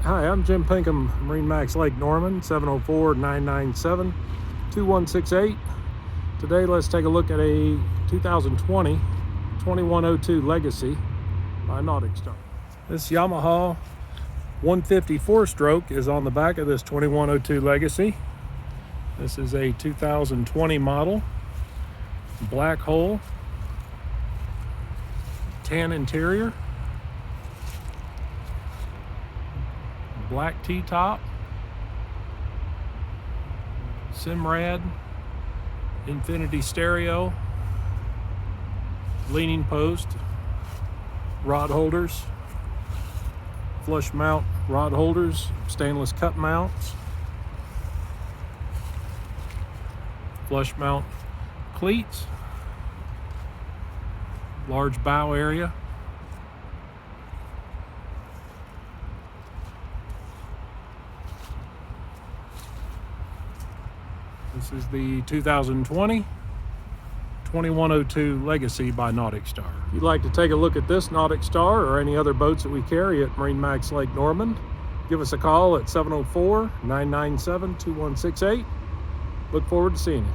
Hi, I'm Jim Pinkham, MarineMax Lake Norman, 704-997-2168. Today, let's take a look at a 2020 2102 Legacy by NauticStar. This Yamaha 154 stroke is on the back of this 2102 Legacy. This is a 2020 model, black hull, tan interior, black T-top, Simrad, infinity stereo, leaning post, rod holders, flush mount rod holders, stainless cup mounts, flush mount cleats, large bow area, This is the 2020 2102 Legacy by NauticStar. If you'd like to take a look at this NauticStar or any other boats that we carry at MarineMax Lake Norman, give us a call at 704-997-2168. Look forward to seeing you.